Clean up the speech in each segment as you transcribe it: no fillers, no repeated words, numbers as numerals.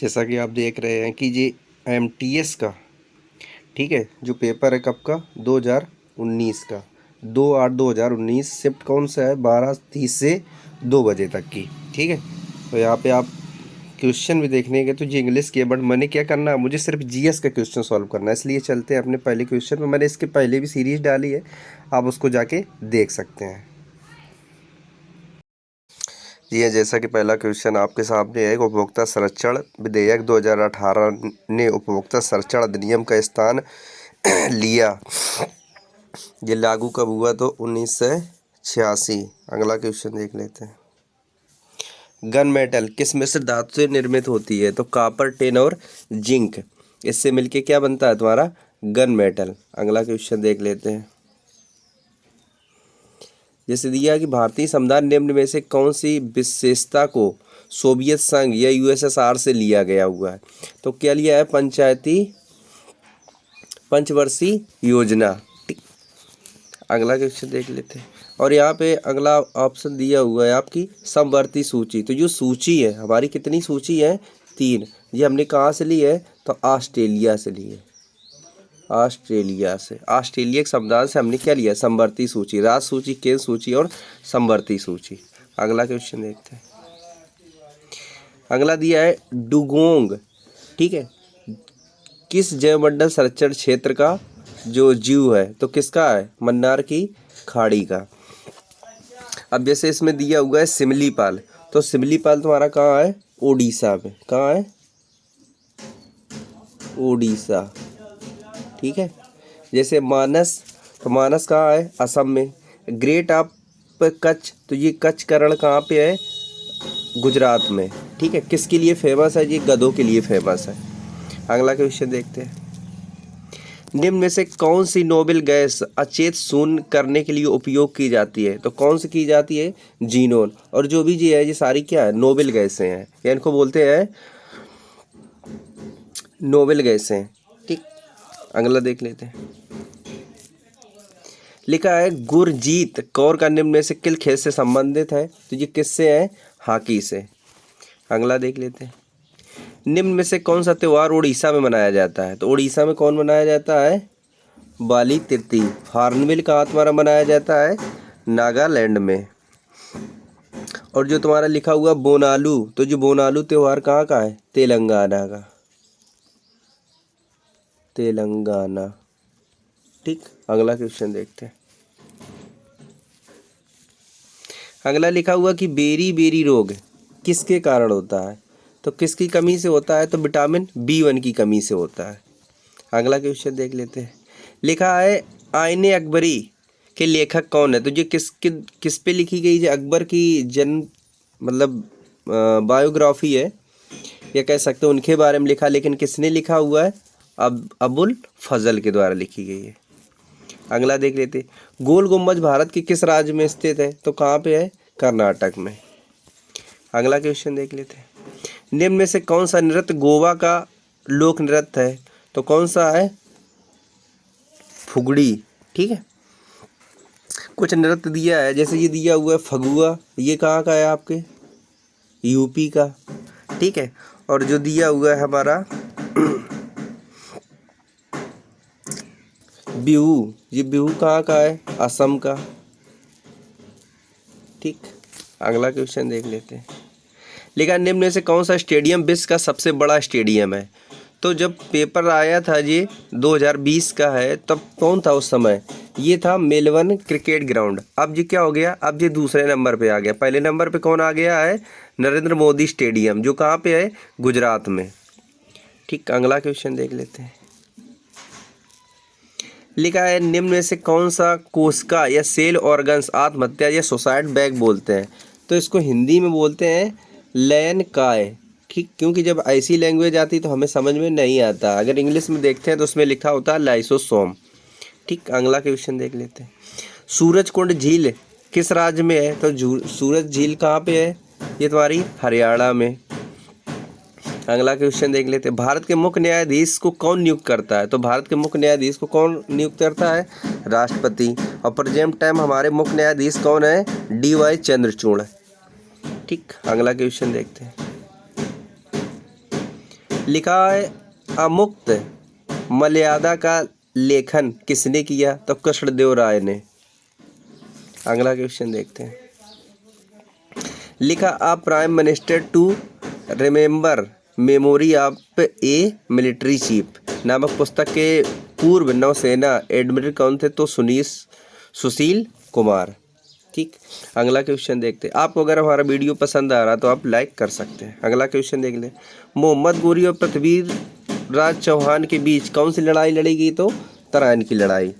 जैसा कि आप देख रहे हैं कि ये एमटीएस का, ठीक है, जो पेपर है कब का, 2019 का, 2/8/2019। शिफ्ट कौन सा है, 12:30 से 2 बजे तक की। ठीक है, तो यहाँ पे आप क्वेश्चन भी देखने के तो जी इंग्लिश के, बट मैंने क्या करना है, मुझे सिर्फ जीएस का क्वेश्चन सॉल्व करना है, इसलिए चलते हैं अपने पहले क्वेश्चन में। मैंने इसके पहले भी सीरीज डाली है, आप उसको जाके देख सकते हैं। ये जैसा कि पहला क्वेश्चन आपके सामने है, उपभोक्ता संरक्षण विधेयक 2018 ने उपभोक्ता संरक्षण अधिनियम का स्थान लिया। ये लागू कब हुआ, तो 1986। अगला क्वेश्चन देख लेते हैं। गन मेटल किस मिश्र धातु से निर्मित होती है, तो कॉपर, टिन और जिंक। इससे मिलके क्या बनता है तुम्हारा, गन मेटल। अगला क्वेश्चन देख लेते हैं। जैसे दिया कि भारतीय संविधान निम्न में से कौन सी विशेषता को सोवियत संघ या यूएसएसआर से लिया गया हुआ है, तो क्या लिया है, पंचवर्षीय योजना। अगला क्वेश्चन देख लेते हैं। और यहाँ पे अगला ऑप्शन दिया हुआ है आपकी समवर्ती सूची। तो जो सूची है हमारी, कितनी सूची है, 3। ये हमने कहाँ से ली है, तो ऑस्ट्रेलिया से ली है। ऑस्ट्रेलिया के संविधान से हमने क्या लिया, समवर्ती सूची, राज्य सूची, केंद्र सूची और समवर्ती सूची। अगला क्वेश्चन देखते हैं। अगला दिया है डुगोंग, ठीक है, किस जैवमंडल संरक्षण क्षेत्र का जो जीव है, तो किसका है, मन्नार की खाड़ी का। अब जैसे इसमें दिया हुआ है सिमलीपाल, तो सिमलीपाल तुम्हारा कहाँ है, ओडिशा में। कहाँ है, ओडिशा। ठीक है, जैसे मानस, तो मानस कहाँ है, असम में। ग्रेट ऑफ कच्छ, तो ये कच्छ करण कहाँ पे है, गुजरात में। ठीक है, किसके लिए फेमस है, ये गधों के लिए फेमस है। अगला क्वेश्चन देखते हैं। निम्न में से कौन सी नोबेल गैस अचेत शून्य करने के लिए उपयोग की जाती है, तो कौन सी की जाती है, जीनोन। और जो भी ये है, ये सारी क्या है, नोबेल गैसें हैं, या इनको बोलते हैं नोबेल गैसें। ठीक, अगला देख लेते हैं। लिखा है गुरजीत कौर का निम्न में से किस खेल से संबंधित है, तो ये किससे है, हॉकी से। अगला देख लेते हैं। निम्न में से कौन सा त्यौहार उड़ीसा में मनाया जाता है, तो उड़ीसा में कौन मनाया जाता है, बाली तिथि। हॉर्नबिल कहाँ तुम्हारा मनाया जाता है, नागालैंड में। और जो तुम्हारा लिखा हुआ बोनालू, तो जो बोनालू त्यौहार कहाँ का है, तेलंगाना का, तेलंगाना। ठीक, अगला क्वेश्चन देखते हैं। अगला लिखा हुआ कि बेरी बेरी रोग किसके कारण होता है, तो किसकी कमी से होता है, तो विटामिन B1 की कमी से होता है। अगला क्वेश्चन देख लेते हैं। लिखा है आईने अकबरी के लेखक कौन है, तो ये किस पे लिखी गई, जो अकबर की जन्म मतलब बायोग्राफी है, या कह सकते हैं उनके बारे में लिखा, लेकिन किसने लिखा हुआ है, अबुल फजल के द्वारा लिखी गई है। अगला देख लेते हैं। गोल गुम्बज भारत के किस राज्य में स्थित है, तो कहाँ पे है, कर्नाटक में। अगला क्वेश्चन देख लेते हैं। निम्न में से कौन सा नृत्य गोवा का लोक नृत्य है, तो कौन सा है, फुगड़ी। ठीक है, कुछ नृत्य दिया है, जैसे ये दिया हुआ है फगुआ, ये कहाँ का है आपके, यूपी का। ठीक है, और जो दिया हुआ है हमारा बिहू, ये बिहू कहाँ का है, असम का। ठीक, अगला क्वेश्चन देख लेते हैं। लिखा निम्न में से कौन सा स्टेडियम विश्व का सबसे बड़ा स्टेडियम है, तो जब पेपर आया था ये 2020 का है, तब कौन था उस समय, ये था मेलबर्न क्रिकेट ग्राउंड। अब ये क्या हो गया, अब ये दूसरे नंबर पे आ गया। पहले नंबर पे कौन आ गया है, नरेंद्र मोदी स्टेडियम, जो कहाँ पे है, गुजरात में। ठीक, अगला क्वेश्चन देख लेते हैं। लिखा है निम्न में से कौन सा कोशिका या सेल ऑर्गन्स आत्महत्या या सुसाइड बैग बोलते हैं, तो इसको हिंदी में बोलते हैं लयन काय। ठीक, क्योंकि जब ऐसी लैंग्वेज आती तो हमें समझ में नहीं आता, अगर इंग्लिश में देखते हैं तो उसमें लिखा होता है लाइसोसोम। ठीक, अगला क्वेश्चन देख लेते हैं। सूरजकुंड झील किस राज्य में है, तो सूरज झील कहाँ पे है, ये तुम्हारी हरियाणा में। अगला क्वेश्चन देख लेते हैं। भारत के मुख्य न्यायाधीश को कौन नियुक्त करता है, तो भारत के मुख्य न्यायाधीश को कौन नियुक्त करता है, राष्ट्रपति। और प्रेजेंट टाइम हमारे मुख्य न्यायाधीश कौन है, DY चंद्रचूड़। ठीक, अगला क्वेश्चन देखते हैं। लिखा है अमुक्त मर्यादा का लेखन किसने किया? तो कृष्णदेव राय ने। अगला क्वेश्चन देखते हैं। लिखा a prime minister to remember memory of a military chief नामक पुस्तक के पूर्व नौसेना एडमिरल कौन थे? तो सुशील कुमार। ठीक, अगला क्वेश्चन देखते हैं। आपको अगर हमारा वीडियो पसंद आ रहा तो आप लाइक कर सकते हैं। अगला क्वेश्चन देख लें। मोहम्मद गोरी और पृथ्वीराज चौहान के बीच कौन सी लड़ाई लड़ी गई? तो तराइन की लड़ाई।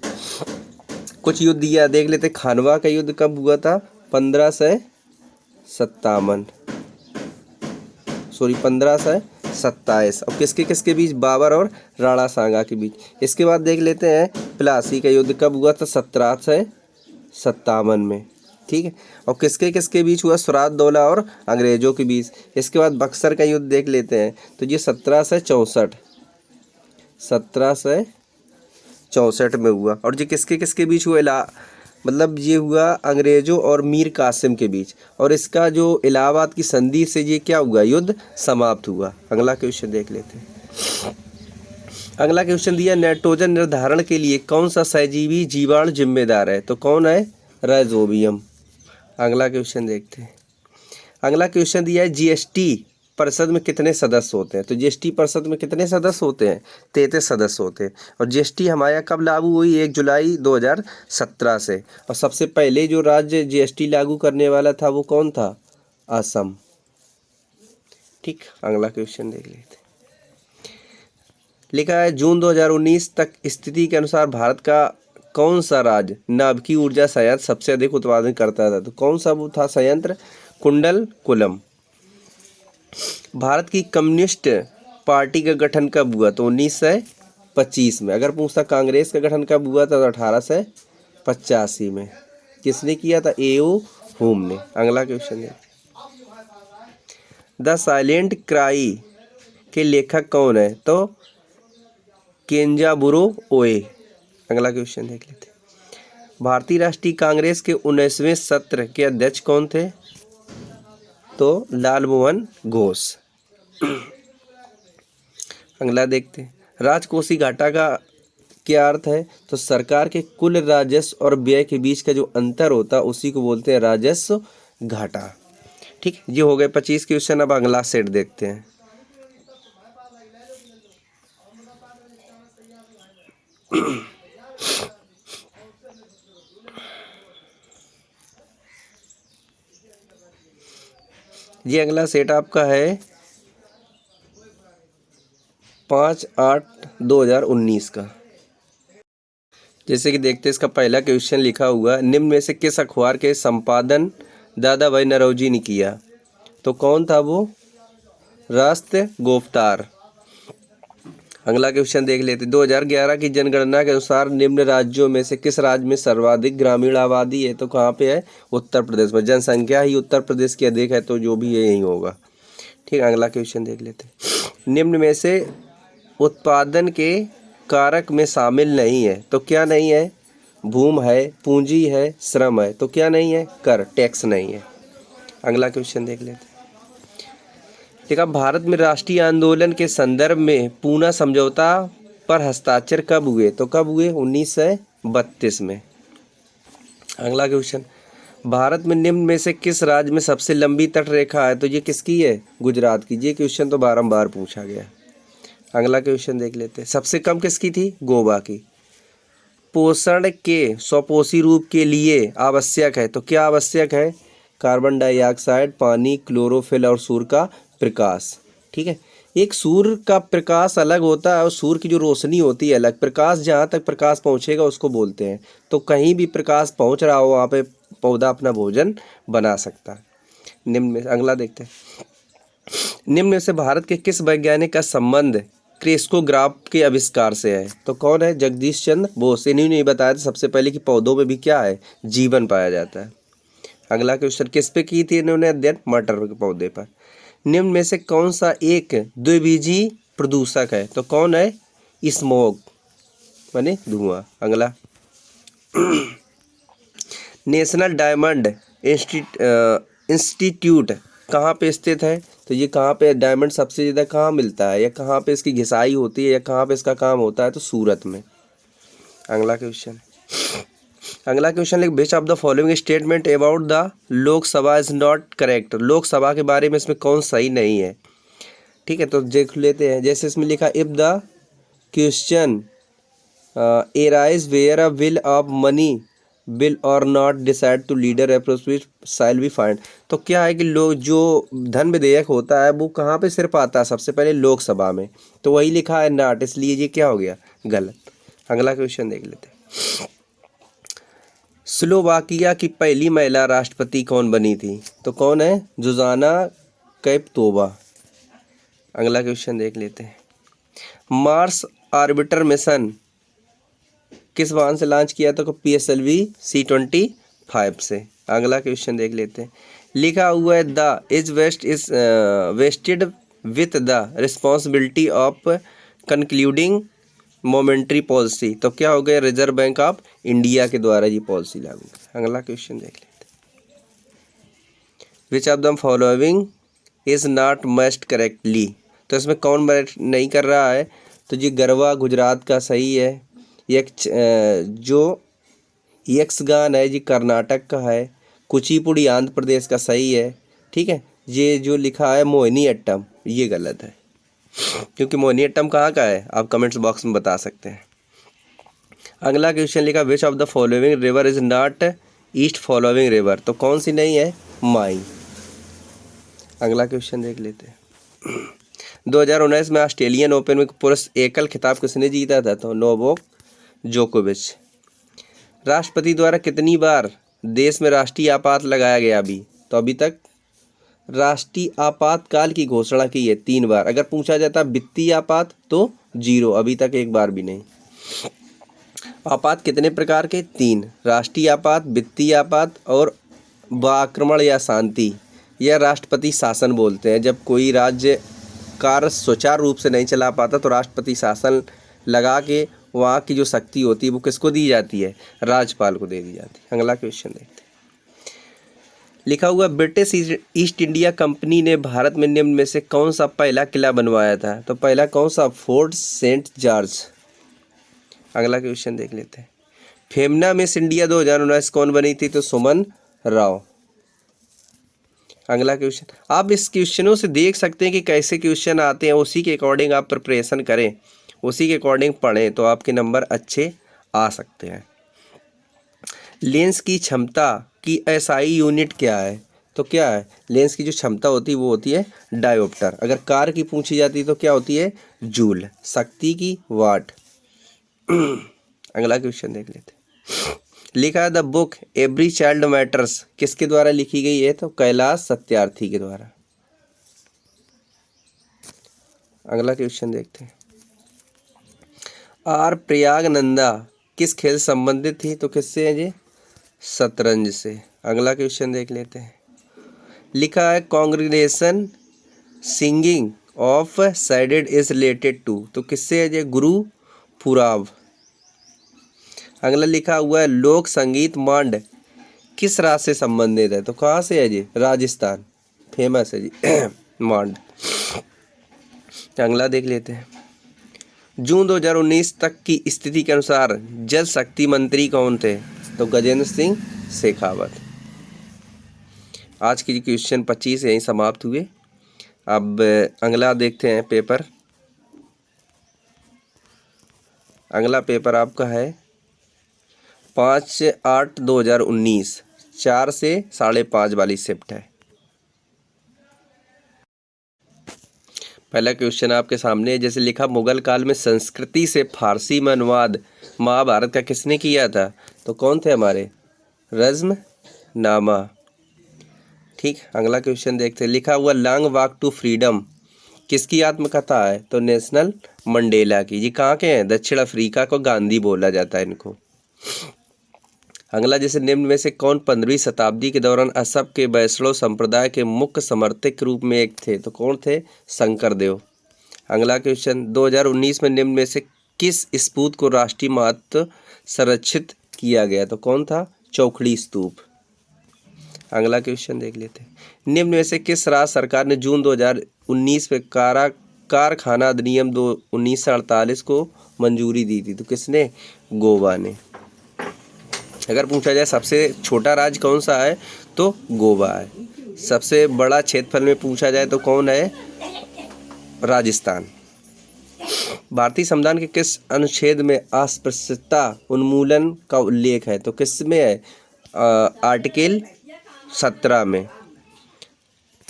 कुछ युद्ध दिया देख लेते। खानवा का युद्ध कब हुआ था? 1527। और किसके किसके बीच? बाबर और राणा सांगा के बीच। इसके बाद देख लेते हैं प्लासी का युद्ध कब हुआ था? 1757 में। ठीक है, और किसके किसके बीच हुआ? सुरादौला और अंग्रेजों के बीच। इसके बाद बक्सर का युद्ध देख लेते हैं, तो ये 1764 में हुआ। और ये किसके किसके बीच हुआ? मतलब ये हुआ अंग्रेजों और मीर कासिम के बीच। और इसका जो इलाहाबाद की संधि से ये क्या हुआ? युद्ध समाप्त हुआ। अगला क्वेश्चन देख लेते हैं। अगला क्वेश्चन दिया नाइट्रोजन निर्धारण के लिए कौन सा सहजीवी जीवाणु जिम्मेदार है? तो कौन है? राइजोबियम। अगला क्वेश्चन देखते हैं। अगला क्वेश्चन दिया है जीएसटी परिषद में कितने सदस्य होते हैं? तो जीएसटी परिषद में कितने सदस्य होते हैं? 33 सदस्य होते हैं। और जीएसटी हमारे यहाँ कब लागू हुई? 1 जुलाई 2017 से। और सबसे पहले जो राज्य जीएसटी लागू करने वाला था वो कौन था? असम। ठीक, अगला क्वेश्चन देख लेते हैं। लिखा है जून 2019 तक स्थिति के अनुसार भारत का कौन सा राज्य नाभिकीय ऊर्जा संयंत्र सबसे अधिक उत्पादन करता था? तो कौन सा वो था संयंत्र? कुंडलकुलम। भारत की कम्युनिस्ट पार्टी का गठन कब हुआ? तो 1925 में। अगर पूछता कांग्रेस का गठन कब हुआ था? तो 1885 में। किसने किया था? A.O. होम ने। अगला क्वेश्चन है द साइलेंट क्राई के लेखक कौन है? तो केंजाबुरो ओए। अगला क्वेश्चन देख लेते हैं। भारतीय राष्ट्रीय कांग्रेस के 19वें सत्र के अध्यक्ष कौन थे? तो लालमोहन घोष। अगला देखते हैं। राजकोषीय घाटा का क्या अर्थ है? तो सरकार के कुल राजस्व और व्यय के बीच का जो अंतर होता है उसी को बोलते हैं राजस्व घाटा। ठीक, ये हो गए 25 क्वेश्चन। अब अगला सेट देखते हैं। ये अगला सेट आपका है 5/8/2019 का। जैसे कि देखते हैं, इसका पहला क्वेश्चन लिखा हुआ निम्न में से किस अखबार के संपादन दादा भाई नौरोजी ने किया? तो कौन था वो? राष्ट्र गोफ्तार। अगला क्वेश्चन देख लेते। 2011 की जनगणना के अनुसार निम्न राज्यों में से किस राज्य में सर्वाधिक ग्रामीण आबादी है? तो कहाँ पे है? उत्तर प्रदेश में। जनसंख्या ही उत्तर प्रदेश की अधिक है, तो जो भी है यही होगा। ठीक, अगला क्वेश्चन देख लेते हैं। निम्न में से उत्पादन के कारक में शामिल नहीं है, तो क्या नहीं है? भूमि है, पूंजी है, श्रम है। तो क्या नहीं है? कर, टैक्स नहीं है। अगला क्वेश्चन देख लेते हैं। देखा भारत में राष्ट्रीय आंदोलन के संदर्भ में पूना समझौता पर हस्ताक्षर कब हुए? तो कब हुए? 1932 में। अगला क्वेश्चन। भारत में निम्न में से किस राज्य में सबसे लंबी तट रेखा है? तो ये किसकी है? गुजरात की। ये क्वेश्चन तो बारंबार पूछा गया। अगला क्वेश्चन देख लेते हैं। सबसे कम किसकी थी? गोवा की। पोषण के स्वपोषी रूप के लिए आवश्यक है, तो क्या आवश्यक है? कार्बन डाइऑक्साइड, पानी, क्लोरोफिल और सूर्य का प्रकाश। ठीक है, एक सूर्य का प्रकाश अलग होता है और सूर्य की जो रोशनी होती है अलग। प्रकाश जहाँ तक प्रकाश पहुँचेगा उसको बोलते हैं। तो कहीं भी प्रकाश पहुँच रहा हो वहाँ पे पौधा अपना भोजन बना सकता है। निम्न में अगला देखते हैं। निम्न में से भारत के किस वैज्ञानिक का संबंध क्रेस्कोग्राफ के आविष्कार से है? तो कौन है? जगदीश चंद्र बोस। इन्हीं ने बताया था सबसे पहले कि पौधों में भी क्या है? जीवन पाया जाता है। अगला क्वेश्चन किस पे की थी इन्होंने अध्ययन? मटर के पौधे पर। निम्न में से कौन सा एक द्विबीजीय प्रदूषक है? तो कौन है? स्मोग माने धुआं। अगला नेशनल डायमंड इंस्टीट्यूट कहाँ पे स्थित है, तो ये कहाँ पे डायमंड सबसे ज़्यादा कहाँ मिलता है, या कहाँ पे इसकी घिसाई होती है, या कहाँ पे इसका काम होता है, तो सूरत में। अगला क्वेश्चन लिख, which of the following statement about the Lok Sabha is not correct. Lok Sabha के बारे में इसमें कौन सही नहीं है, ठीक है, तो देख लेते हैं। जैसे इसमें लिखा, if the question arise where a bill of money bill और not decide to leader approach shall be find. तो क्या है कि लोग जो धन विधेयक होता है वो कहाँ पे सिर्फ आता है, सबसे पहले लोकसभा में, तो वही लिखा है नॉट, इसलिए ये क्या हो गया, गलत। अगला क्वेश्चन देख लेते हैं। स्लोवाकिया की पहली महिला राष्ट्रपति कौन बनी थी, तो कौन है, जुजाना कैपतोवा। अगला क्वेश्चन देख लेते हैं। मार्स ऑर्बिटर मिशन किस वाहन से लॉन्च किया था, तो PSLV C-25 से। अगला क्वेश्चन देख लेते हैं। लिखा हुआ है, the is vested with the responsibility of concluding momentary policy. तो क्या हो गया, रिजर्व बैंक ऑफ इंडिया के द्वारा ये पॉलिसी लागू। अगला क्वेश्चन देख लेते हैं। Which of the following is not matched correctly. तो इसमें कौन मैच नहीं कर रहा है, तो ये गरबा गुजरात का सही है, जो यक्षगान है ये कर्नाटक का है, कुचिपुड़ी आंध्र प्रदेश का सही है, ठीक है। ये जो लिखा है मोहिनी अट्टम, ये गलत है, क्योंकि मोहिनी अट्टम कहाँ का है, आप कमेंट्स बॉक्स में बता सकते हैं। अगला क्वेश्चन लिखा, which of the following river is not east following river. तो कौन सी नहीं है, माई। अगला क्वेश्चन देख लेते हैं। 2019 में ऑस्ट्रेलियन ओपन में पुरुष एकल खिताब किसने जीता था, तो नोवाक जोकोविच। राष्ट्रपति द्वारा कितनी बार देश में राष्ट्रीय आपात लगाया गया अभी, तो अभी तक राष्ट्रीय आपातकाल की घोषणा की है 3 बार। अगर पूछा जाता वित्तीय आपात तो 0, अभी तक एक बार भी नहीं। आपात कितने प्रकार के, 3, राष्ट्रीय आपात, वित्तीय आपात और आक्रमण या शांति, या राष्ट्रपति शासन बोलते हैं। जब कोई राज्य कार्य सुचारू रूप से नहीं चला पाता तो राष्ट्रपति शासन लगा के वहाँ की जो शक्ति होती है वो किसको दी जाती है, राज्यपाल को दे दी जाती है। अगला क्वेश्चन देखते हैं। लिखा हुआ, ब्रिटिश ईस्ट इंडिया कंपनी ने भारत में निम्न में से कौन सा पहला किला बनवाया था, तो पहला कौन सा, फोर्ट सेंट जॉर्ज। अगला क्वेश्चन देख लेते हैं। फेमना मिस इंडिया 2019 कौन बनी थी, तो सुमन राव। अगला क्वेश्चन, आप इस क्वेश्चनों से देख सकते हैं कि कैसे क्वेश्चन आते हैं, उसी के अकॉर्डिंग आप प्रिपरेशन करें, उसी के अकॉर्डिंग पढ़ें तो आपके नंबर अच्छे आ सकते हैं। लेंस की क्षमता की SI यूनिट क्या है, तो क्या है, लेंस की जो क्षमता होती है वो होती है डायोप्टर। अगर कार की पूछी जाती है तो क्या होती है, जूल। शक्ति की वाट। अगला क्वेश्चन देख लेते हैं। लिखा है, the book every child matters किसके द्वारा लिखी गई है, तो कैलाश सत्यार्थी के द्वारा। अगला क्वेश्चन देखते हैं। आर प्रयागनंदा किस खेल से संबंधित थी, तो किससे है जी, शतरंज से। अगला क्वेश्चन देख लेते हैं। लिखा है, congregation singing of sided is related to, तो किससे है जी, गुरु पुराव। अगला लिखा हुआ है, लोक संगीत मांड किस राज्य से संबंधित है, तो कहाँ से है जी, राजस्थान, फेमस है जी मांड। अगला देख लेते हैं। जून 2019 तक की स्थिति के अनुसार जल शक्ति मंत्री कौन थे, तो गजेंद्र सिंह शेखावत। आज की क्वेश्चन 25 यहीं समाप्त हुए। अब अगला देखते हैं पेपर। अगला पेपर आपका है 5/8/2019, 4 से 5:30 वाली शिफ्ट है। पहला क्वेश्चन आपके सामने है। जैसे लिखा, मुगल काल में संस्कृति से फारसी में अनुवाद महाभारत का किसने किया था, तो कौन थे हमारे, रज़्मनामा। ठीक, अगला क्वेश्चन देखते हैं। लिखा हुआ, लॉन्ग वॉक टू फ्रीडम किसकी आत्मकथा है, तो नेशनल मंडेला की। ये कहाँ के हैं, दक्षिण अफ्रीका को गांधी बोला जाता है इनको। अगला, जैसे निम्न में से कौन 15वीं शताब्दी के दौरान असम के वैष्णव संप्रदाय के मुख्य समर्थक के रूप में एक थे, तो कौन थे, शंकरदेव। अगला क्वेश्चन, 2019 में निम्न में से किस स्तूप को राष्ट्रीय महत्व संरक्षित किया गया, तो कौन था, चौखड़ी स्तूप। अगला क्वेश्चन देख लेते हैं। निम्न में से किस राज्य सरकार ने जून 2019 में कारखाना अधिनियम 1948 को मंजूरी दी थी? तो किसने? गोवा ने। अगर पूछा जाए सबसे छोटा राज्य कौन सा है तो गोवा है। सबसे बड़ा क्षेत्रफल में पूछा जाए तो कौन है? राजस्थान। भारतीय संविधान के किस अनुच्छेद में अस्पृश्यता उन्मूलन का उल्लेख है? तो किस में है? आर्टिकल 17 में।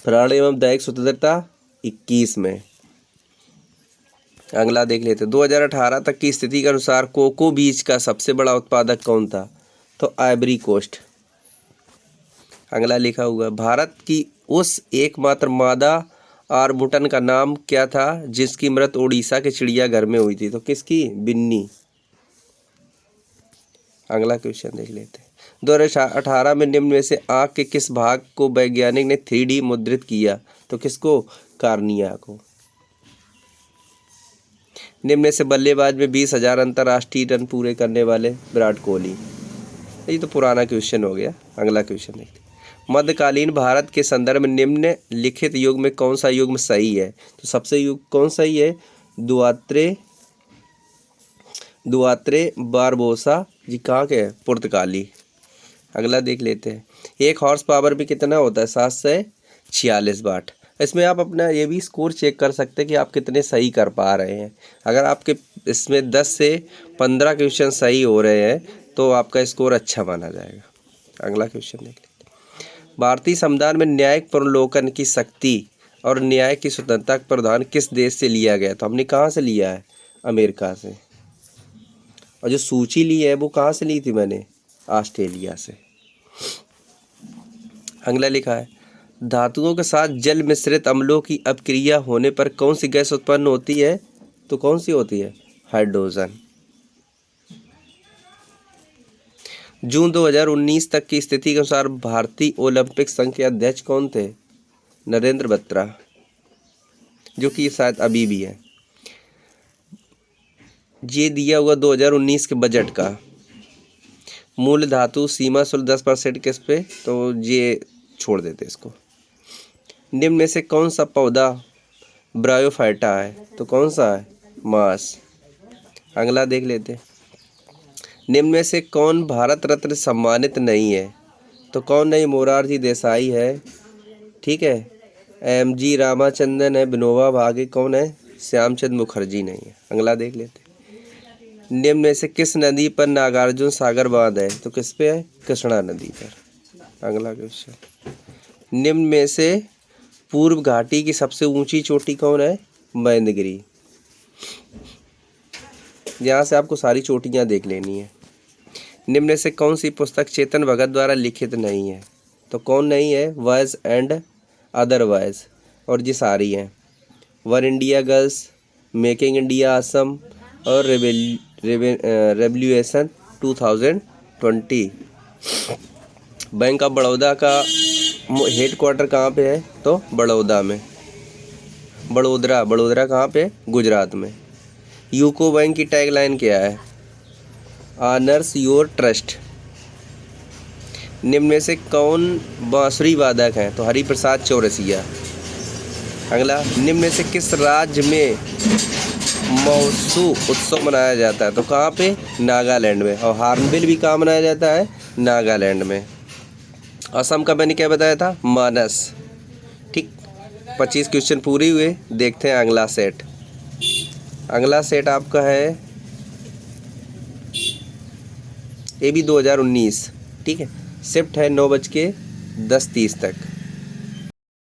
प्राण एवं दैहिक स्वतंत्रता 21 में। अगला देख लेते हैं। 2018 तक की स्थिति के अनुसार कोको बीज का सबसे बड़ा उत्पादक कौन था? तो आइवरी कोस्ट। अगला लिखा हुआ है, भारत की उस एकमात्र मादा ऑर्बुटन का नाम क्या था जिसकी मृत्यु उड़ीसा के चिड़ियाघर में हुई थी? तो किसकी? बिन्नी। अगला क्वेश्चन देख लेते हैं। 2018 में निम्न में से आँख के किस भाग को वैज्ञानिक ने 3D मुद्रित किया? तो किसको? कार्निया को। निम्न में से बल्लेबाज में 20,000 अंतर्राष्ट्रीय रन पूरे करने वाले? विराट कोहली। ये तो पुराना क्वेश्चन हो गया। अगला क्वेश्चन देखते हैं। मध्यकालीन भारत के संदर्भ में निम्न लिखित युग में कौन सा युग सही है? तो सबसे युग कौन सही है? दुआत्रे बारबोसा जी कहाँ के हैं? पुर्तगाली। अगला देख लेते हैं। एक हॉर्स पावर भी कितना होता है? 746 वाट। इसमें आप अपना ये भी स्कोर चेक कर सकते हैं कि आप कितने सही कर पा रहे हैं। अगर आपके इसमें 10 से 15 क्वेश्चन सही हो रहे हैं तो आपका स्कोर अच्छा माना जाएगा। अगला क्वेश्चन देख लेते हैं। भारतीय संविधान में न्यायिक पुनर्विलोकन की शक्ति और न्याय की स्वतंत्रता का प्रावधान किस देश से लिया गया? तो हमने कहाँ से लिया है? अमेरिका से। और जो सूची ली है वो कहाँ से ली थी मैंने? ऑस्ट्रेलिया से। अगला लिखा है, धातुओं के साथ जल मिश्रित अम्लों की अपक्रिया होने पर कौन सी गैस उत्पन्न होती है? तो कौन सी होती है? हाइड्रोजन। जून 2019 तक की स्थिति के अनुसार भारतीय ओलंपिक संघ के अध्यक्ष कौन थे? नरेंद्र बत्रा, जो कि शायद अभी भी है। ये दिया हुआ 2019 के बजट का। मूल धातु सीमा शुल्क 10% किस पे? तो ये छोड़ देते इसको। निम्न में से कौन सा पौधा ब्रायोफाइटा है? तो कौन सा है? मांस। अगला देख लेते हैं। निम्न में से कौन भारत रत्न सम्मानित नहीं है? तो कौन नहीं? मोरारजी देसाई है, ठीक है, MG रामाचंद्रन है, विनोबा भावे कौन है? श्यामचंद्र मुखर्जी नहीं है। अगला देख लेते हैं। निम्न में से किस नदी पर नागार्जुन सागर बांध है? तो किस पे है? कृष्णा नदी पर। अगला क्वेश्चन। निम्न में से पूर्व घाटी की सबसे ऊंची चोटी कौन है? महेंद्रगिरी। यहाँ से आपको सारी चोटियाँ देख लेनी है। निम्न में से कौन सी पुस्तक चेतन भगत द्वारा लिखित नहीं है? तो कौन नहीं है? Voyage and otherwise. और ये सारी हैं। One India girls, making India Assam और रेवोल्यूशन 2020। बैंक ऑफ बड़ौदा का हेड क्वार्टर कहाँ पे है? तो बड़ौदा में। बड़ोदरा कहाँ पे? गुजरात में। यूको बैंक की टैगलाइन क्या है? Honours your trust. निम्न में से कौन बांसुरी वादक हैं? तो हरिप्रसाद चौरसिया। अगला, निम्न में से किस राज्य में मौसू उत्सव मनाया जाता है? तो कहाँ पे? नागालैंड में। और हार्नबिल भी कहाँ मनाया जाता है? नागालैंड में। असम का मैंने क्या बताया था? मानस। ठीक, 25 क्वेश्चन पूरे हुए। देखते हैं अगला सेट। अगला सेट आपका है ये भी 2019, ठीक है। शिफ्ट है 9:10:30 तक।